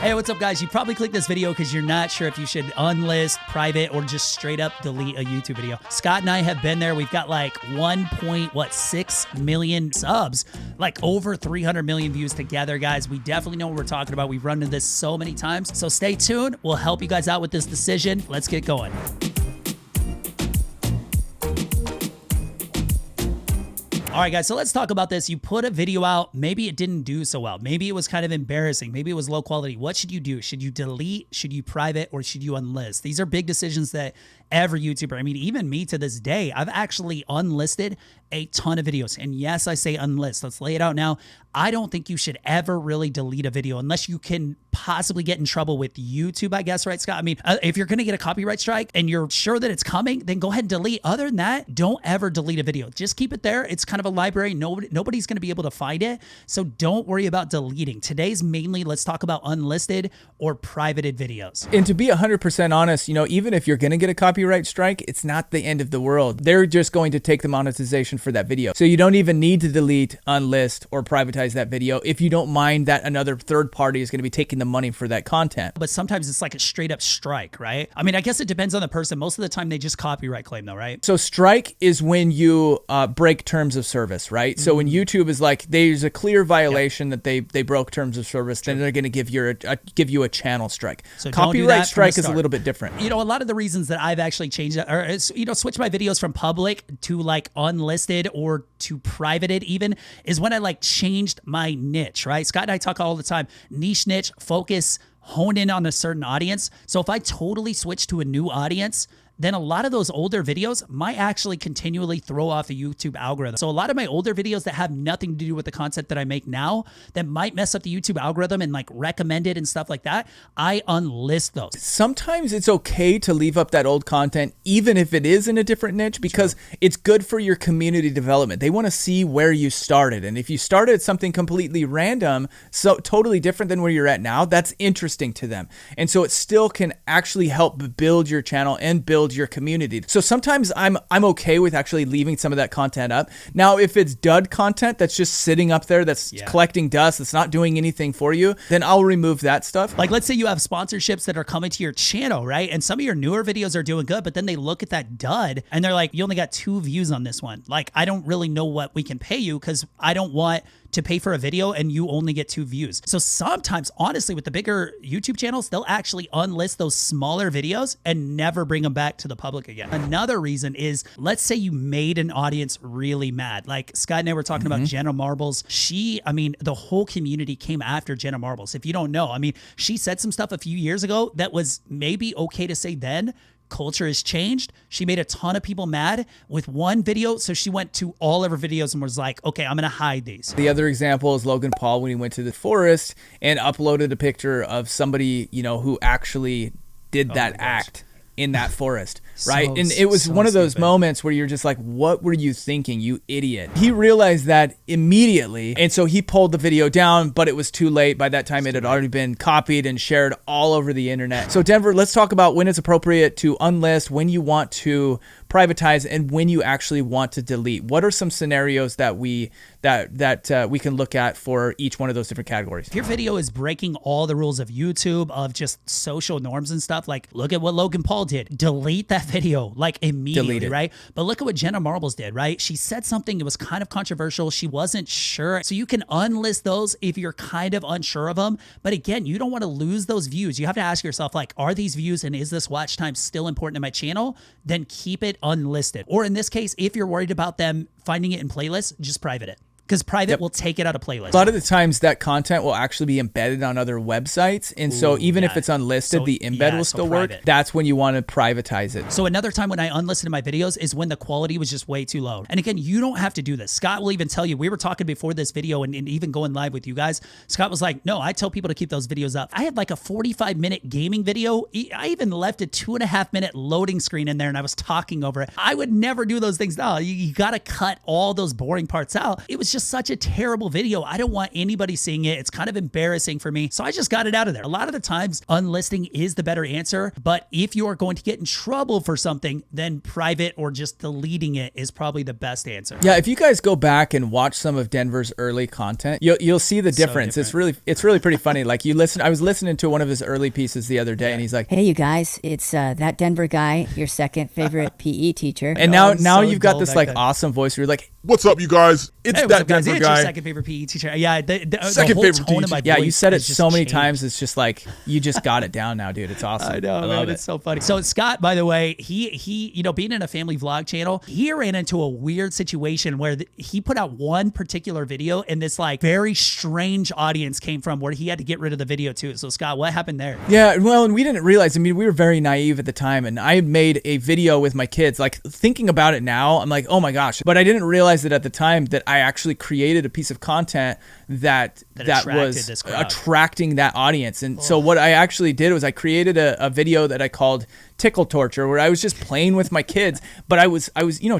Hey, what's up, guys? You probably clicked this video because you're not sure if you should unlist, private, or just straight up delete a YouTube video. Scott and I have been there. We've got like 1.6 million subs, like over 300 million views together, guys. We definitely know what we're talking about. We've run into this so many times. So stay tuned. We'll help you guys out with this decision. Let's get going. All right, guys, so let's talk about this. You put a video out. Maybe it didn't do so well. Maybe it was kind of embarrassing. Maybe it was low quality. What should you do? Should you delete? Should you private? Or should you unlist? These are big decisions that every YouTuber, I mean, even me to this day, I've actually unlisted a ton of videos. And yes, I say unlist. Let's lay it out now. I don't think you should ever really delete a video unless you can possibly get in trouble with YouTube, I guess, right, Scott? I mean, if you're going to get a copyright strike and you're sure that it's coming, then go ahead and delete. Other than that, don't ever delete a video. Just keep it there. It's kind of a library. Nobody's going to be able to find it. So don't worry about deleting. Today's mainly, let's talk about unlisted or privated videos. And to be 100% honest, you know, even if you're going to get a copyright strike, it's not the end of the world. They're just going to take the monetization for that video. So you don't even need to delete, unlist, or privatize that video if you don't mind that another third party is going to be taking the money for that content. But sometimes it's like a straight up strike, right? I mean, I guess it depends on the person. Most of the time they just copyright claim though, right? So strike is when you break terms of service, right? So when YouTube is like, there's a clear violation that they broke terms of service, then they're going to give you a channel strike. So copyright strike is a little bit different. You know, a lot of the reasons that I've actually changed it, or you know, switched my videos from public to like unlisted or to privated even, is when I like changed my niche, right? Scott and I talk all the time, niche, focus, hone in on a certain audience. So if I totally switch to a new audience, then a lot of those older videos might actually continually throw off the YouTube algorithm. So a lot of my older videos that have nothing to do with the content that I make now, that might mess up the YouTube algorithm and like recommend it and stuff like that, I unlist those. Sometimes it's okay to leave up that old content, even if it is in a different niche, because it's good for your community development. They want to see where you started. And if you started something completely random, so totally different than where you're at now, that's interesting to them. And so it still can actually help build your channel and build your community. So sometimes I'm okay with actually leaving some of that content up. Now, if it's dud content that's just sitting up there, that's collecting dust, that's not doing anything for you, then I'll remove that stuff. Like, let's say you have sponsorships that are coming to your channel, right? And some of your newer videos are doing good, but then they look at that dud and they're like, you only got 2 views on this one. Like, I don't really know what we can pay you because I don't want to pay for a video and you only get 2 views. So sometimes, honestly, with the bigger YouTube channels, they'll actually unlist those smaller videos and never bring them back to the public again. Another reason is, let's say you made an audience really mad. Like Scott and I were talking about Jenna Marbles. I mean, the whole community came after Jenna Marbles. If you don't know, I mean, she said some stuff a few years ago that was maybe okay to say then. Culture has changed. She made a ton of people mad with one video. So she went to all of her videos and was like, okay, I'm going to hide these. The other example is Logan Paul when he went to the forest and uploaded a picture of somebody, you know, who actually did that act in that forest, right? And it was one of those moments where you're just like, what were you thinking, you idiot? He realized that immediately, and so he pulled the video down, but it was too late. By that time, it had already been copied and shared all over the internet. So Denver, let's talk about when it's appropriate to unlist, when you want to privatize, and when you actually want to delete. What are some scenarios that we can look at for each one of those different categories? If your video is breaking all the rules of YouTube, of just social norms and stuff, like look at what Logan Paul did. Delete that video like immediately, right? But look at what Jenna Marbles did, right? She said something that was kind of controversial. She wasn't sure. So you can unlist those if you're kind of unsure of them. But again, you don't want to lose those views. You have to ask yourself, like, are these views and is this watch time still important to my channel? Then keep it unlisted. Or in this case, if you're worried about them finding it in playlists, just private it. Because private will take it out of playlist. A lot of the times that content will actually be embedded on other websites. And so even if it's unlisted, the embed will still work. That's when you want to privatize it. So another time when I unlisted my videos is when the quality was just way too low. And again, you don't have to do this. Scott will even tell you, we were talking before this video and even going live with you guys. Scott was like, no, I tell people to keep those videos up. I had like a 45-minute gaming video. I even left a 2.5-minute loading screen in there and I was talking over it. I would never do those things now. You got to cut all those boring parts out. It was just just such a terrible video. I don't want anybody seeing it. It's kind of embarrassing for me. So I just got it out of there. A lot of the times unlisting is the better answer, but if you are going to get in trouble for something, then private or just deleting it is probably the best answer. Yeah, if you guys go back and watch some of Denver's early content, you'll see the difference. It's really pretty funny. Like I was listening to one of his early pieces the other day, and he's like, "Hey, you guys, it's that Denver guy, your second favorite PE teacher." And now so you've got this like awesome voice where you're like, "What's up, you guys? It's hey, that Denver guy. guy. It's your second favorite PE teacher." Yeah, the second whole favorite tone of my yeah, voice you said it has just so many changed. times. It's just like you just got it down now, dude. It's awesome. I know, love man. It's so funny. So Scott, by the way, he being in a family vlog channel, he ran into a weird situation where he put out one particular video, and this like very strange audience came from where he had to get rid of the video too. So Scott, what happened there? Yeah, well, and we didn't realize. I mean, we were very naive at the time, and I had made a video with my kids. Like thinking about it now, I'm like, oh my gosh! But I didn't realize that at the time that I actually created a piece of content that was attracting that audience. And so what I actually did was I created a video that I called Tickle Torture, where I was just playing with my kids, but I was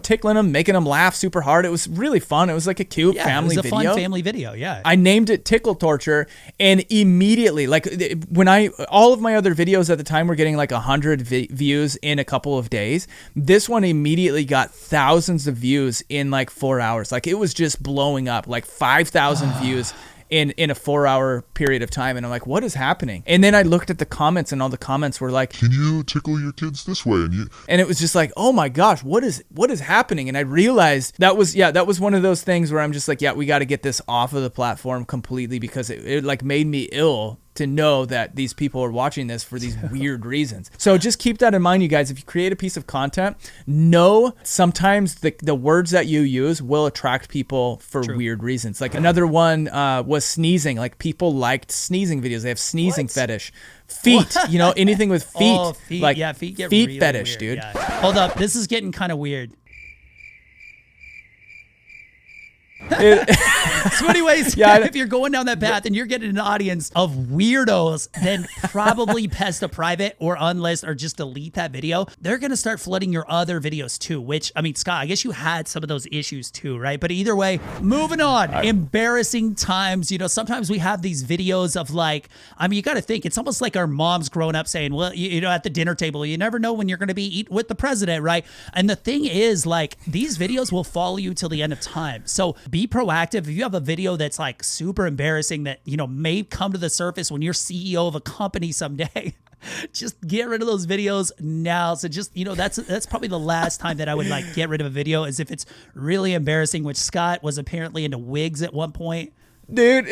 tickling them, making them laugh super hard. It was really fun. It was like a cute family video. It was a fun family video. Yeah. I named it Tickle Torture, and immediately, like when all of my other videos at the time were getting like 100 views in a couple of days, this one immediately got thousands of views in like 4 hours. Like it was just blowing up, like 5,000 views in a 4-hour period of time. And I'm like, what is happening? And then I looked at the comments, and all the comments were like, "Can you tickle your kids this way?" And it was just like, oh my gosh, what is happening? And I realized that was one of those things where I'm just like, yeah, we got to get this off of the platform completely, because it like made me ill to know that these people are watching this for these weird reasons. So just keep that in mind, you guys. If you create a piece of content, know sometimes the words that you use will attract people for weird reasons. Like another one was sneezing. Like people liked sneezing videos. They have sneezing fetish. Feet, anything with feet. Oh, feet. Like yeah, feet get feet really fetish, weird. dude. Yeah. Hold up, this is getting kind of weird. So anyways, if you're going down that path and you're getting an audience of weirdos, then probably pest a private or unlist or just delete that video. They're going to start flooding your other videos too, which, I mean, Scott, I guess you had some of those issues too, right? But either way, moving on. Embarrassing times. Sometimes we have these videos of like, I mean, you got to think, it's almost like our moms growing up saying, well, at the dinner table, you never know when you're going to be eating with the president, right? And the thing is, like, these videos will follow you till the end of time. So be proactive. If you have a video that's like super embarrassing that, may come to the surface when you're CEO of a company someday, just get rid of those videos now. So just, that's probably the last time that I would like get rid of a video, is if it's really embarrassing, which Scott was apparently into wigs at one point. Dude,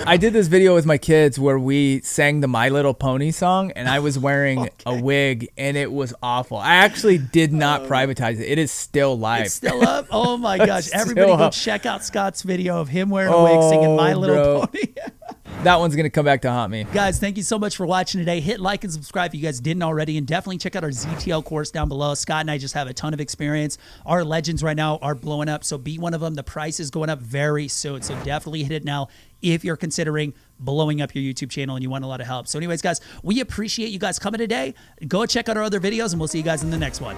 I did this video with my kids where we sang the My Little Pony song, and I was wearing a wig, and it was awful. I actually did not privatize it. It is still live. It's still up? Oh my gosh. Everybody go check out Scott's video of him wearing a wig singing My Little Pony. That one's going to come back to haunt me. Guys, thank you so much for watching today. Hit like and subscribe if you guys didn't already, and definitely check out our ZTL course down below. Scott and I just have a ton of experience. Our legends right now are blowing up, so be one of them. The price is going up very soon, so definitely hit it now if you're considering blowing up your YouTube channel and you want a lot of help. So anyways, guys, we appreciate you guys coming today. Go check out our other videos, and we'll see you guys in the next one.